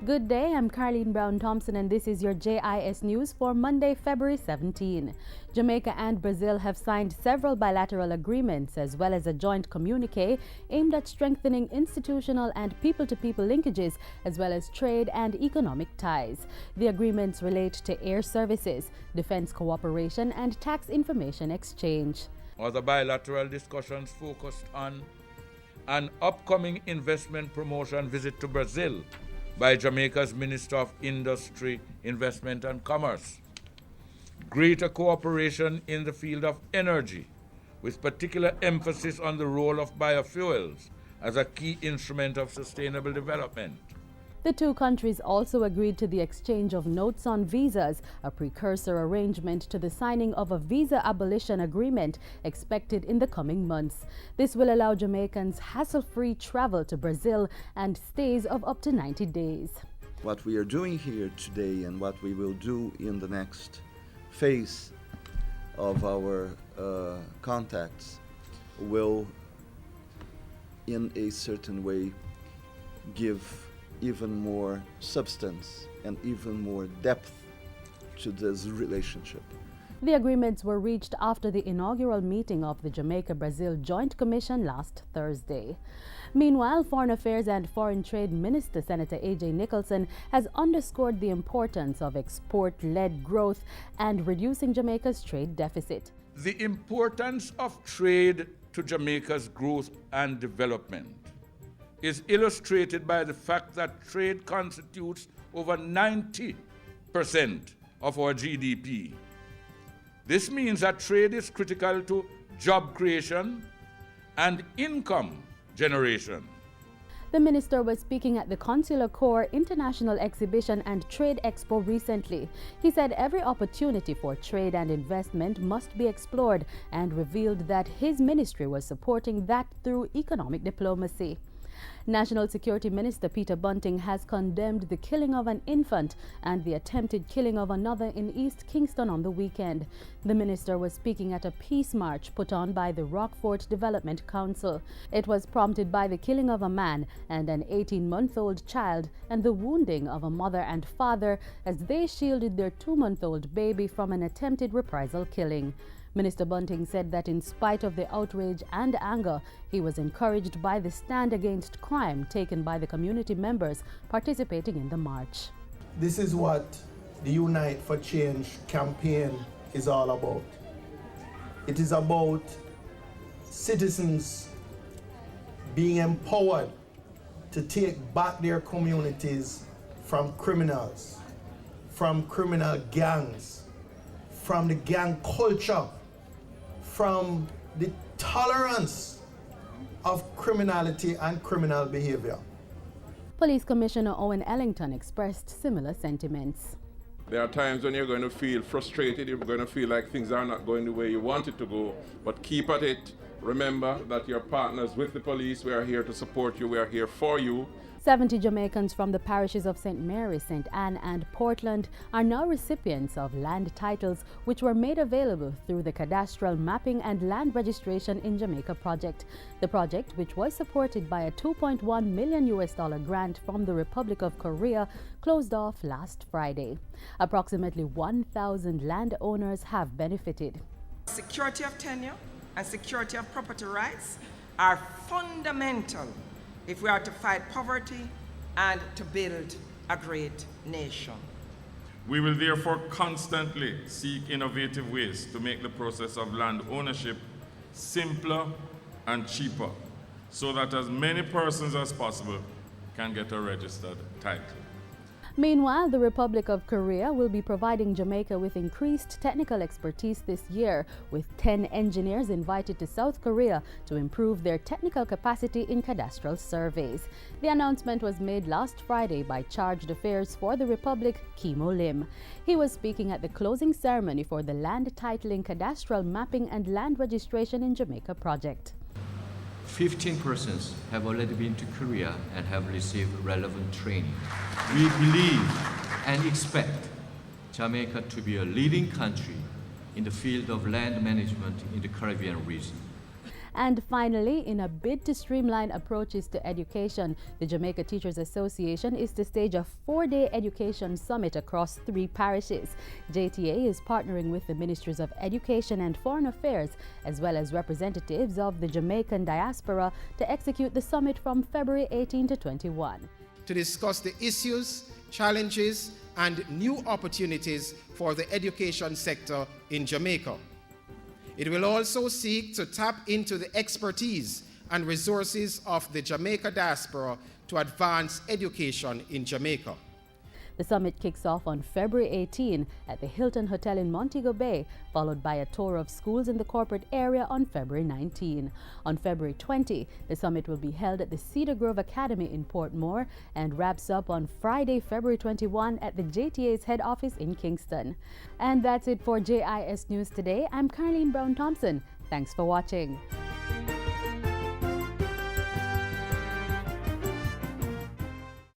Good day, I'm Carleen Brown-Thompson and this is your JIS News for Monday, February 17. Jamaica and Brazil have signed several bilateral agreements as well as a joint communique aimed at strengthening institutional and people-to-people linkages as well as trade and economic ties. The agreements relate to air services, defense cooperation and tax information exchange. Other bilateral discussions focused on an upcoming investment promotion visit to Brazil by Jamaica's Minister of Industry, Investment and Commerce. Greater cooperation in the field of energy, with particular emphasis on the role of biofuels as a key instrument of sustainable development. The two countries also agreed to the exchange of notes on visas, a precursor arrangement to the signing of a visa abolition agreement expected in the coming months. This will allow Jamaicans hassle-free travel to Brazil and stays of up to 90 days. What we are doing here today and what we will do in the next phase of our contacts will, in a certain way, give even more substance and even more depth to this relationship. The agreements were reached after the inaugural meeting of the Jamaica-Brazil Joint Commission last Thursday. Meanwhile, Foreign Affairs and Foreign Trade Minister Senator A.J. Nicholson has underscored the importance of export-led growth and reducing Jamaica's trade deficit. The importance of trade to Jamaica's growth and development is illustrated by the fact that trade constitutes over 90% of our GDP. This means that trade is critical to job creation and income generation. The minister was speaking at the Consular Corps International Exhibition and Trade Expo recently. He said every opportunity for trade and investment must be explored and revealed that his ministry was supporting that through economic diplomacy. National Security Minister Peter Bunting has condemned the killing of an infant and the attempted killing of another in East Kingston on the weekend. The minister was speaking at a peace march put on by the Rockfort Development Council. It was prompted by the killing of a man and an 18-month-old child and the wounding of a mother and father as they shielded their 2-month-old baby from an attempted reprisal killing. Minister Bunting said that in spite of the outrage and anger, he was encouraged by the stand against crime taken by the community members participating in the march. This is what the Unite for Change campaign is all about. It is about citizens being empowered to take back their communities from criminals, from criminal gangs, from the gang culture, from the tolerance of criminality and criminal behavior. Police Commissioner Owen Ellington expressed similar sentiments. There are times when you're going to feel frustrated, you're going to feel like things are not going the way you want it to go, but keep at it. Remember that you're partners with the police. We are here to support you. We are here for you. 70 Jamaicans from the parishes of St. Mary, St. Anne and Portland are now recipients of land titles which were made available through the Cadastral Mapping and Land Registration in Jamaica project. The project, which was supported by a $2.1 million grant from the Republic of Korea, closed off last Friday. Approximately 1,000 landowners have benefited. Security of tenure and security of property rights are fundamental if we are to fight poverty and to build a great nation. We will therefore constantly seek innovative ways to make the process of land ownership simpler and cheaper, so that as many persons as possible can get a registered title. Meanwhile, the Republic of Korea will be providing Jamaica with increased technical expertise this year, with 10 engineers invited to South Korea to improve their technical capacity in cadastral surveys. The announcement was made last Friday by Chargé d'Affaires for the Republic, Kimo Lim. He was speaking at the closing ceremony for the Land Titling Cadastral Mapping and Land Registration in Jamaica project. 15 persons have already been to Korea and have received relevant training. We believe and expect Jamaica to be a leading country in the field of land management in the Caribbean region. And finally, in a bid to streamline approaches to education, the Jamaica Teachers Association is to stage a 4-day education summit across 3 parishes. JTA is partnering with the Ministries of Education and Foreign Affairs, as well as representatives of the Jamaican diaspora, to execute the summit from February 18 to 21. To discuss the issues, challenges, and new opportunities for the education sector in Jamaica. It will also seek to tap into the expertise and resources of the Jamaica diaspora to advance education in Jamaica. The summit kicks off on February 18 at the Hilton Hotel in Montego Bay, followed by a tour of schools in the corporate area on February 19. On February 20, the summit will be held at the Cedar Grove Academy in Portmore and wraps up on Friday, February 21 at the JTA's head office in Kingston. And that's it for JIS News Today. I'm Carleen Brown-Thompson. Thanks for watching.